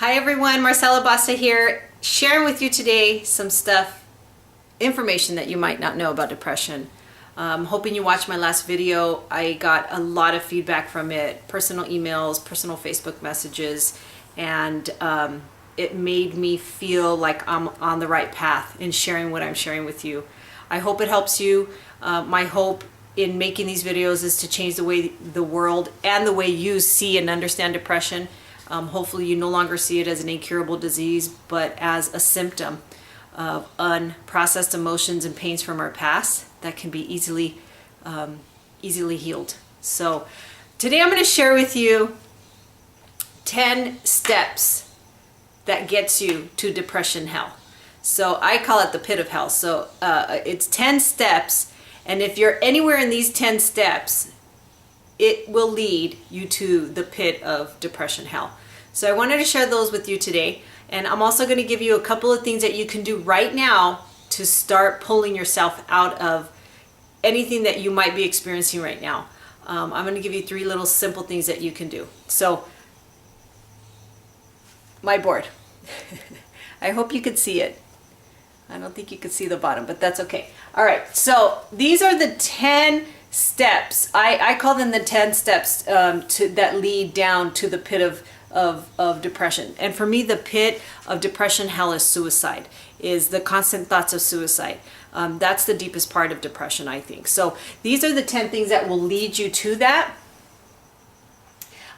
Hi everyone, Marcella Basta here, sharing with you today some information that you might not know about depression. Hoping you watched my last video. I got a lot of feedback from it, personal emails, personal Facebook messages, and it made me feel like I'm on the right path in sharing what I'm sharing with you. I hope it helps you. My hope in making these videos is to change the way the world and the way you see and understand depression. Hopefully you no longer see it as an incurable disease, but as a symptom of unprocessed emotions and pains from our past that can be easily healed. So today I'm going to share with you 10 steps that gets you to depression hell. So I call it the pit of hell. So it's 10 steps, and if you're anywhere in these 10 steps, it will lead you to the pit of depression hell. So I wanted to share those with you today. And I'm also going to give you a couple of things that you can do right now to start pulling yourself out of anything that you might be experiencing right now. I'm going to give you 3 little simple things that you can do. So, my board. I hope you could see it. I don't think you could see the bottom, but that's okay. All right, so these are the 10 steps. I call them the 10 steps that lead down to the pit of depression. And for me, the pit of depression hell is suicide, is the constant thoughts of suicide. That's the deepest part of depression, I think. So these are the 10 things that will lead you to that.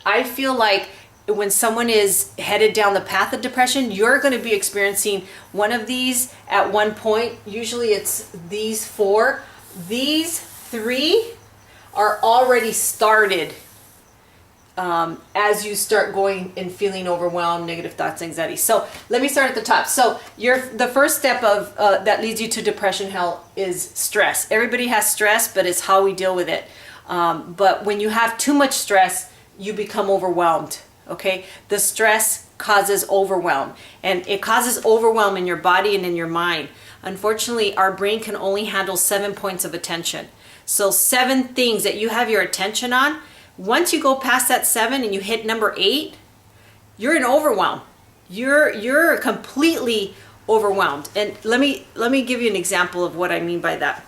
I feel like when someone is headed down the path of depression, you're going to be experiencing one of these at one point. Usually it's these 4. These 3 are already started as you start going and feeling overwhelmed, negative thoughts, anxiety. So let me start at the top. So the first step of that leads you to depression hell is stress. Everybody has stress, but it's how we deal with it. But when you have too much stress, you become overwhelmed. Okay, the stress causes overwhelm, and it causes overwhelm in your body and in your mind. Unfortunately, our brain can only handle 7 points of attention. So 7 things that you have your attention on. Once you go past that 7 and you hit number 8, you're in overwhelm. You're completely overwhelmed. And let me give you an example of what I mean by that.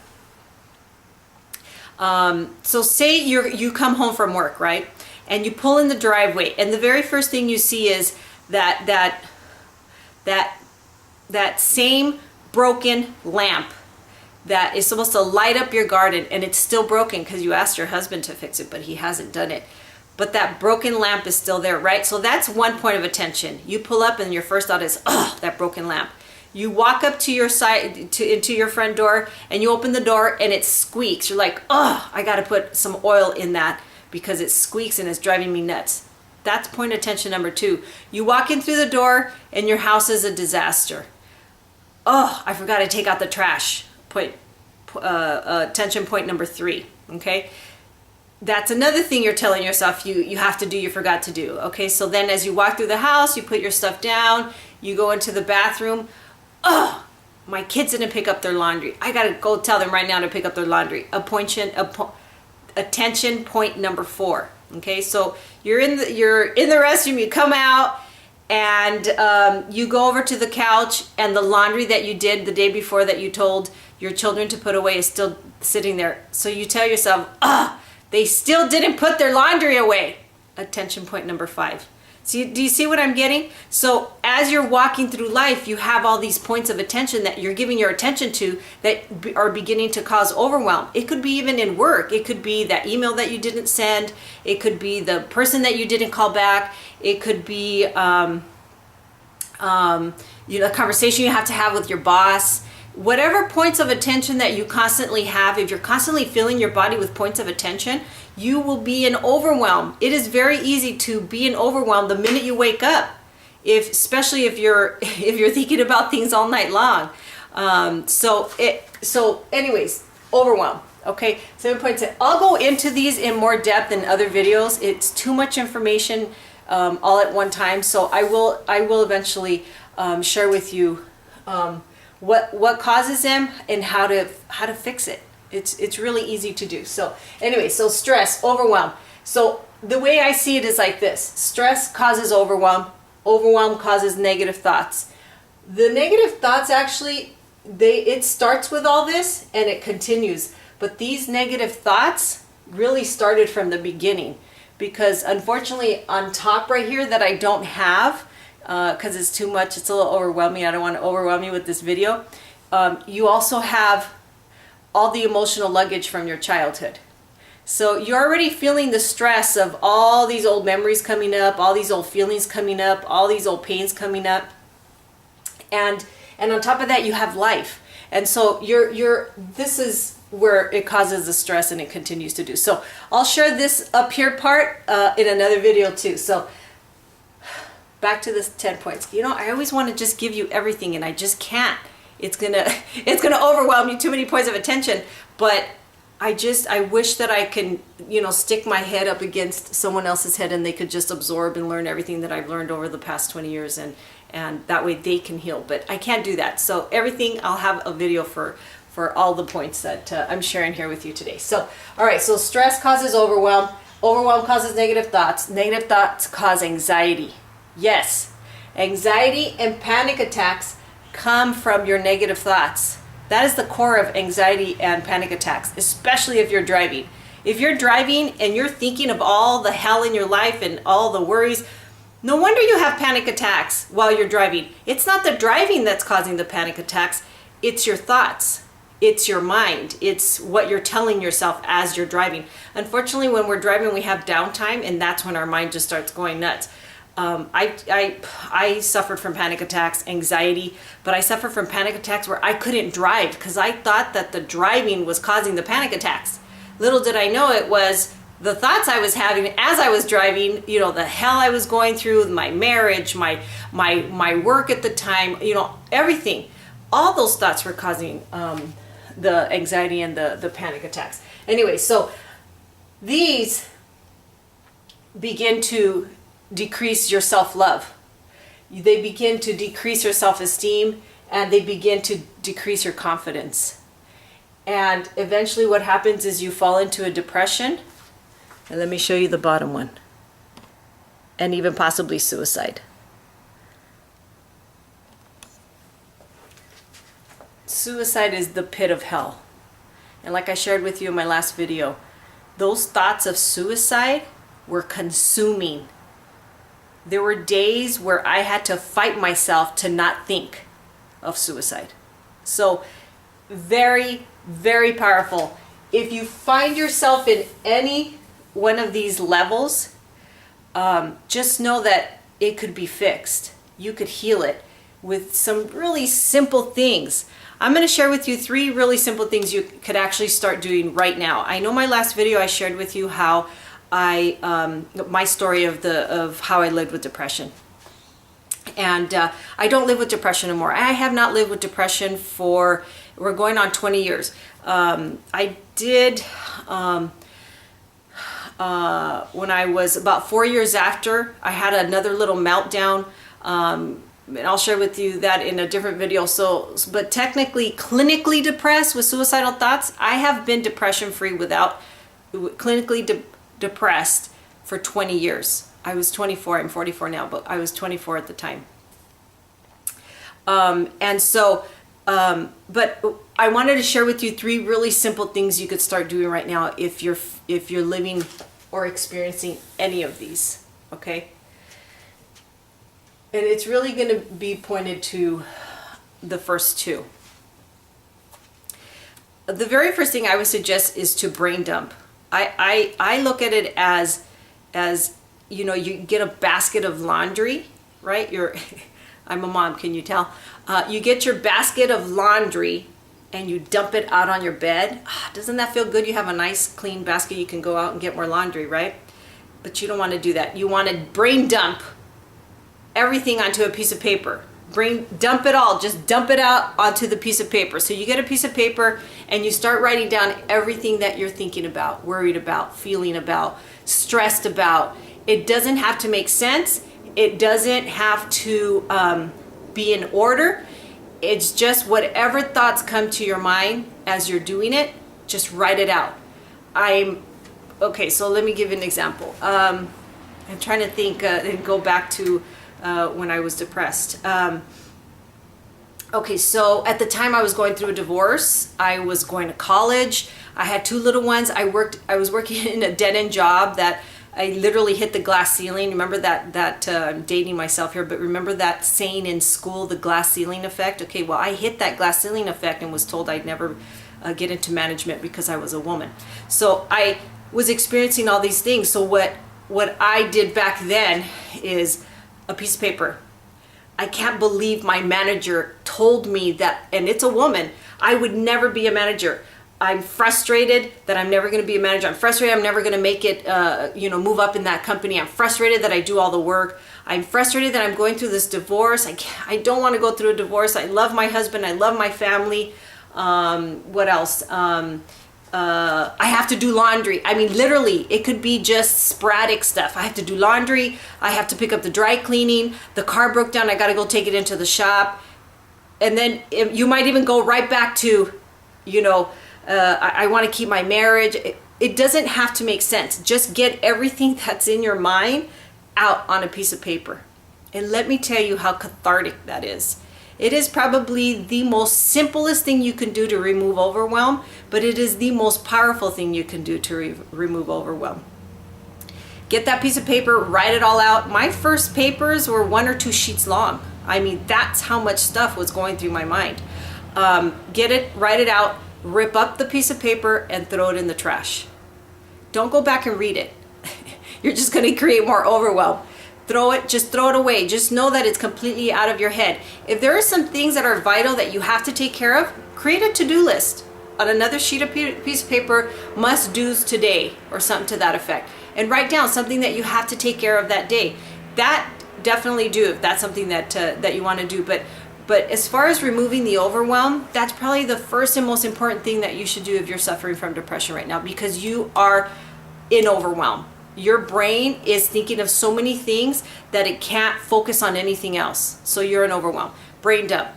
So say you come home from work, right? And you pull in the driveway, and the very first thing you see is that same broken lamp that is supposed to light up your garden, and it's still broken because you asked your husband to fix it, but he hasn't done it. But that broken lamp is still there, right? So that's one point of attention. You pull up and your first thought is, oh, that broken lamp. You walk up to your side, into your front door, and you open the door and it squeaks. You're like, oh, I got to put some oil in that because it squeaks and it's driving me nuts. That's point of attention number 2. You walk in through the door and your house is a disaster. Oh, I forgot to take out the trash. Attention point number 3. Okay, that's another thing you're telling yourself you have to do, you forgot to do. Okay, so then as you walk through the house, you put your stuff down, you go into the bathroom. Oh, my kids didn't pick up their laundry. I gotta go tell them right now to pick up their laundry. Attention point number 4. Okay, so you're in the restroom, you come out, and you go over to the couch, and the laundry that you did the day before that you told your children to put away is still sitting there. So you tell yourself, they still didn't put their laundry away. Attention point number 5. See, do you see what I'm getting? So as you're walking through life, you have all these points of attention that you're giving your attention to that are beginning to cause overwhelm. It could be even in work. It could be that email that you didn't send. It could be the person that you didn't call back. It could be a conversation you have to have with your boss. Whatever points of attention that you constantly have, if you're constantly filling your body with points of attention, you will be in overwhelm. It is very easy to be in overwhelm the minute you wake up, especially if you're thinking about things all night long. So anyways, overwhelm. Okay, 7 points. I'll go into these in more depth in other videos. It's too much information all at one time. So I will eventually share with you what causes them and how to fix it. It's really easy to do. So anyway, so stress, overwhelm. So the way I see it is like this: stress causes overwhelm, overwhelm causes negative thoughts. The negative thoughts actually, it starts with all this and it continues. But these negative thoughts really started from the beginning, because unfortunately on top right here that I don't have, because it's too much, it's a little overwhelming, I don't want to overwhelm you with this video. You also have all the emotional luggage from your childhood. So you're already feeling the stress of all these old memories coming up, all these old feelings coming up, all these old pains coming up. And on top of that, you have life. And so this is where it causes the stress, and it continues to do. So I'll share this up here part in another video too. So back to this 10 points. You know, I always want to just give you everything, and I just can't. It's gonna overwhelm you, too many points of attention. But I wish that I can, you know, stick my head up against someone else's head and they could just absorb and learn everything that I've learned over the past 20 years, and that way they can heal. But I can't do that. So everything, I'll have a video for all the points that I'm sharing here with you today. So, all right, so stress causes overwhelm. Overwhelm causes negative thoughts. Negative thoughts cause anxiety. Yes, anxiety and panic attacks come from your negative thoughts. That is the core of anxiety and panic attacks, especially if you're driving. If you're driving and you're thinking of all the hell in your life and all the worries, no wonder you have panic attacks while you're driving. It's not the driving that's causing the panic attacks, it's your thoughts. It's your mind. It's what you're telling yourself as you're driving. Unfortunately, when we're driving, we have downtime, and that's when our mind just starts going nuts. I suffered from panic attacks, anxiety, but I suffered from panic attacks where I couldn't drive because I thought that the driving was causing the panic attacks. Little did I know it was the thoughts I was having as I was driving, you know, the hell I was going through, my marriage, my work at the time, you know, everything. All those thoughts were causing the anxiety and the panic attacks. Anyway, so these begin to decrease your self-love. They begin to decrease your self-esteem, and they begin to decrease your confidence. And eventually what happens is you fall into a depression. And let me show you the bottom one. And even possibly suicide. Suicide is the pit of hell. And like I shared with you in my last video, those thoughts of suicide were consuming. There were days where I had to fight myself to not think of suicide. So very, very powerful. If you find yourself in any one of these levels, just know that it could be fixed. You could heal it with some really simple things. I'm going to share with you 3 really simple things you could actually start doing right now. I know my last video I shared with you how my story of how I lived with depression. And I don't live with depression anymore. I have not lived with depression for, we're going on 20 years. I did, when I was about 4 years after, I had another little meltdown. And I'll share with you that in a different video. So, but technically, clinically depressed with suicidal thoughts, I have been depression free without clinically depressed for 20 years. I was 24, I'm 44 now, but I was 24 at the time. And so, but I wanted to share with you 3 really simple things you could start doing right now if you're living or experiencing any of these, okay? And it's really going to be pointed to the first 2. The very first thing I would suggest is to brain dump. I look at it as you know, you get a basket of laundry, right? I'm a mom, can you tell? You get your basket of laundry and you dump it out on your bed. Doesn't that feel good? You have a nice clean basket, you can go out and get more laundry, right? But you don't want to do that. You want to brain dump everything onto a piece of paper. Dump it all, just dump it out onto the piece of paper. So you get a piece of paper and you start writing down everything that you're thinking about, worried about, feeling about, stressed about. It doesn't have to make sense. It doesn't have to be in order. It's just whatever thoughts come to your mind as you're doing it, just write it out. Okay, so let me give you an example. I'm trying to think and go back to when I was depressed. Okay, so at the time I was going through a divorce. I was going to college. I had 2 little ones. I was working in a dead-end job that I literally hit the glass ceiling. Remember that I'm dating myself here, but remember that saying in school, the glass ceiling effect? Okay, well, I hit that glass ceiling effect and was told I'd never get into management because I was a woman. So I was experiencing all these things. So what I did back then is a piece of paper. I can't believe my manager told me that, and it's a woman, I would never be a manager. I'm frustrated that I'm never going to be a manager. I'm frustrated I'm never going to make it, move up in that company. I'm frustrated that I do all the work. I'm frustrated that I'm going through this divorce. I don't want to go through a divorce. I love my husband. I love my family. What else? I have to do laundry. I mean, literally, it could be just sporadic stuff. I have to do laundry. I have to pick up the dry cleaning. The car broke down. I got to go take it into the shop. And then you might even go right back to, I want to keep my marriage. It doesn't have to make sense. Just get everything that's in your mind out on a piece of paper. And let me tell you how cathartic that is. It is probably the most simplest thing you can do to remove overwhelm, but it is the most powerful thing you can do to remove overwhelm. Get that piece of paper, write it all out. My first papers were 1 or 2 sheets long. I mean, that's how much stuff was going through my mind. Get it, write it out, rip up the piece of paper and throw it in the trash. Don't go back and read it. You're just going to create more overwhelm. Just throw it away. Just know that it's completely out of your head. If there are some things that are vital that you have to take care of, create a to-do list on another sheet of piece of paper, must do's today, or something to that effect. And write down something that you have to take care of that day. That definitely do if that's something that you want to do. But as far as removing the overwhelm, that's probably the first and most important thing that you should do if you're suffering from depression right now, because you are in overwhelm. Your brain is thinking of so many things that it can't focus on anything else. So you're in overwhelm. Brain dump.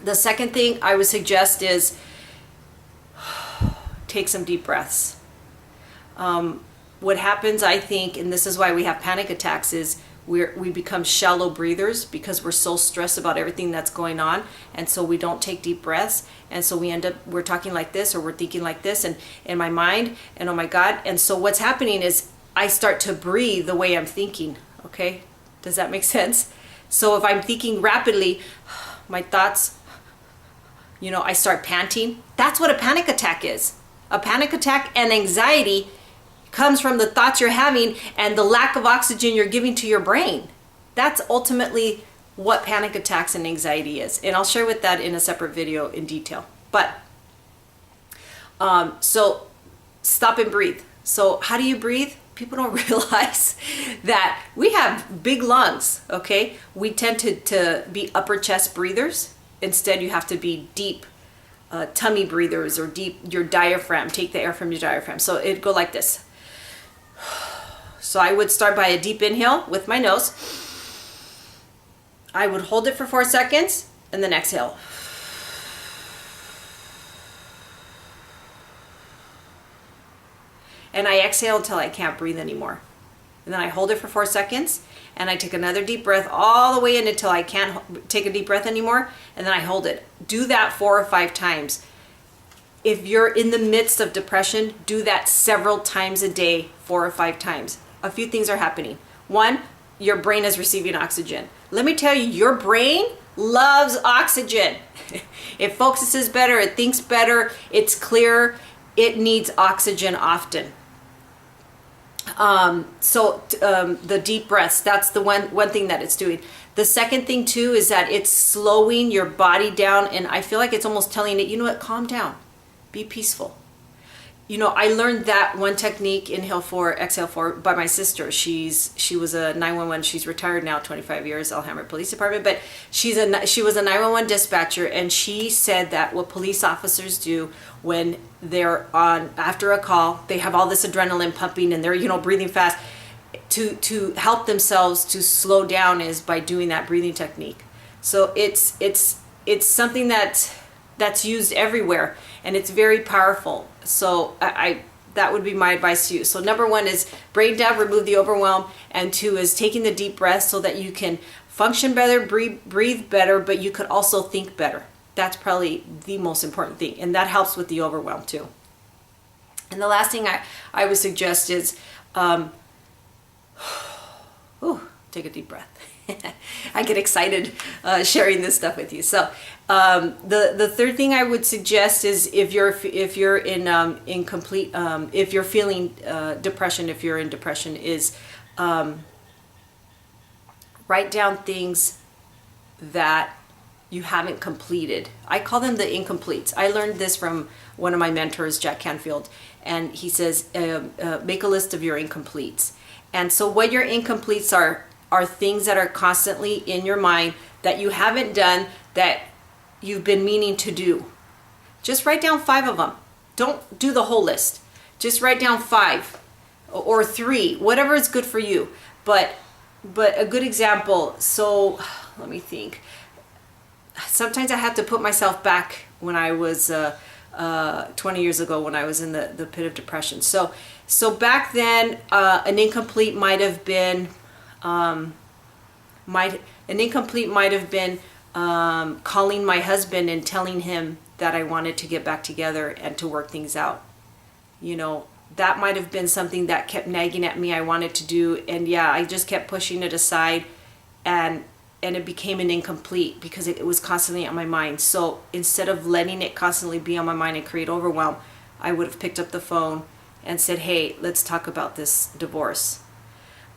The second thing I would suggest is take some deep breaths. What happens, I think, and this is why we have panic attacks, is we become shallow breathers because we're so stressed about everything that's going on, and so we don't take deep breaths, and so we're talking like this, or we're thinking like this, and in my mind, and oh my God. And so what's happening is I start to breathe the way I'm thinking. Okay, does that make sense? So if I'm thinking rapidly, my thoughts, I start panting. That's what a panic attack is. A panic attack and anxiety comes from the thoughts you're having and the lack of oxygen you're giving to your brain. That's ultimately what panic attacks and anxiety is. And I'll share with that in a separate video in detail. But so stop and breathe. So how do you breathe? People don't realize that we have big lungs, okay? We tend to be upper chest breathers. Instead, you have to be deep tummy breathers, or deep your diaphragm. Take the air from your diaphragm. So it'd go like this. So I would start by a deep inhale with my nose. I would hold it for 4 seconds and then exhale. And I exhale until I can't breathe anymore. And then I hold it for 4 seconds and I take another deep breath all the way in until I can't take a deep breath anymore. And then I hold it. Do that 4 or 5 times. If you're in the midst of depression, do that several times a day, 4 or 5 times. A few things are happening. 1, your brain is receiving oxygen. Let me tell you, your brain loves oxygen. It focuses better, it thinks better, it's clearer, it needs oxygen often. The deep breaths, that's the one thing that it's doing. The second thing too is that it's slowing your body down, and I feel like it's almost telling it, you know what, calm down. Be peaceful. I learned that one technique, inhale 4, exhale 4, by my sister. She was a 911. She's retired now, 25 years, Alhambra Police Department. But she was a 911 dispatcher, and she said that what police officers do when they're after a call, they have all this adrenaline pumping and they're breathing fast. To help themselves to slow down is by doing that breathing technique. So it's something that's used everywhere, and it's very powerful. So that would be my advice to you. So number 1 is brain dump, remove the overwhelm, and 2 is taking the deep breath so that you can function better, breathe better, but you could also think better. That's probably the most important thing, and that helps with the overwhelm too. And the last thing I would suggest is, take a deep breath. I get excited sharing this stuff with you. So the third thing I would suggest is if you're in incomplete, if you're feeling depression, if you're in depression, is write down things that you haven't completed. I call them the incompletes. I learned this from one of my mentors, Jack Canfield, and he says, make a list of your incompletes. And so what your incompletes are things that are constantly in your mind that you haven't done, that you've been meaning to do. Just write down 5 of them. Don't do the whole list. Just write down 5 or 3, whatever is good for you. But a good example, so let me think. Sometimes I have to put myself back when I was 20 years ago, when I was in the pit of depression. So back then, an incomplete might have been calling my husband and telling him that I wanted to get back together and to work things out. You know, that might have been something that kept nagging at me, I wanted to do, and yeah, I just kept pushing it aside, and it became an incomplete because it was constantly on my mind. So instead of letting it constantly be on my mind and create overwhelm, I would have picked up the phone and said, hey, let's talk about this divorce.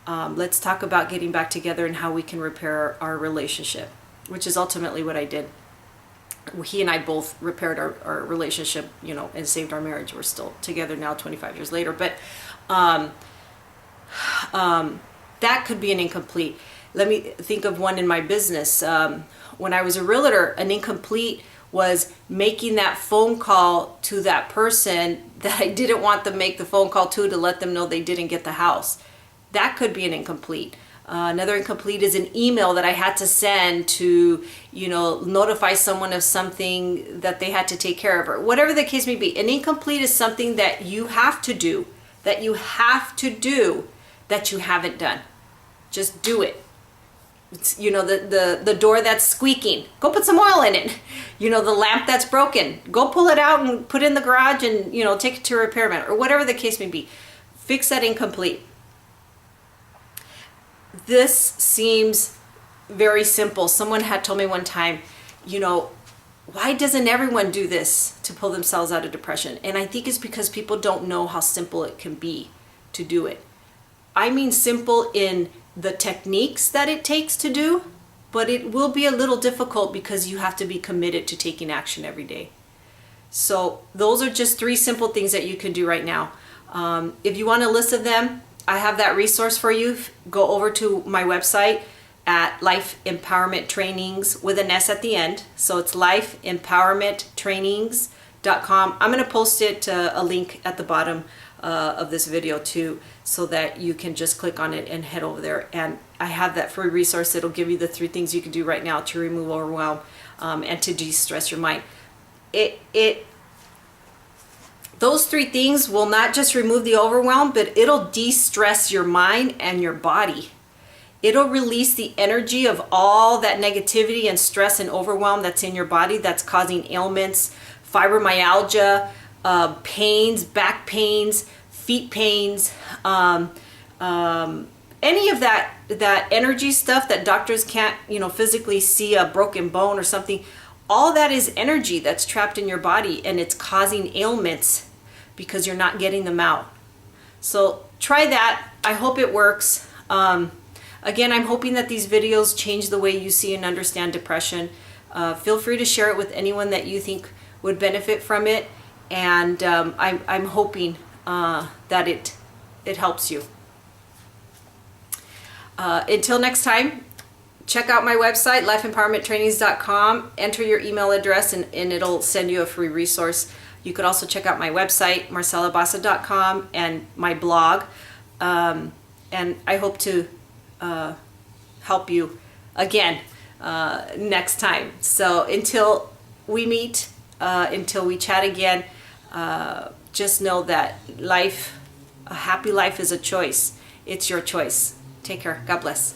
Let's talk about getting back together and how we can repair our relationship, which is ultimately what I did. He and I both repaired our relationship, you know, and saved our marriage. We're still together now 25 years later. But that could be an incomplete. Let me think of one in my business. When I was a realtor, an incomplete was making that phone call to that person that I didn't want them to make the phone call to let them know they didn't get the house. That could be an incomplete. Another incomplete is an email that I had to send to, you know, notify someone of something that they had to take care of, or whatever the case may be. An incomplete is something that you have to do, that you haven't done. Just do it. It's, you know, the door that's squeaking, go put some oil in it. You know, the lamp that's broken, go pull it out and put it in the garage and, you know, take it to a repairman, or whatever the case may be. Fix that incomplete. This seems very simple. Someone had told me one time, you know, why doesn't everyone do this to pull themselves out of depression? And I think it's because people don't know how simple it can be to do it. I mean simple in the techniques that it takes to do, but it will be a little difficult because you have to be committed to taking action every day. So those are just 3 simple things that you can do right now. If you want a list of them, I have that resource for you. Go over to my website at Life Empowerment Trainings with an S at the end. So it's lifeempowermenttrainings.com. I'm going to post it a link at the bottom of this video too, so that you can just click on it and head over there. And I have that free resource that'll give you the 3 things you can do right now to remove overwhelm and to de-stress your mind. Those 3 things will not just remove the overwhelm, but it'll de-stress your mind and your body. It'll release the energy of all that negativity and stress and overwhelm that's in your body that's causing ailments, fibromyalgia, pains, back pains, feet pains, any of that energy stuff that doctors can't, you know, physically see a broken bone or something. All that is energy that's trapped in your body, and it's causing ailments because you're not getting them out. So try that. I hope it works. Again, I'm hoping that these videos change the way you see and understand depression. Feel free to share it with anyone that you think would benefit from it. And I'm hoping that it helps you. Until next time, check out my website, lifeempowermenttrainings.com. Enter your email address and it'll send you a free resource. You could also check out my website, marcelabassa.com, and my blog. And I hope to help you again next time. So until we meet, until we chat again, just know that life, a happy life is a choice. It's your choice. Take care. God bless.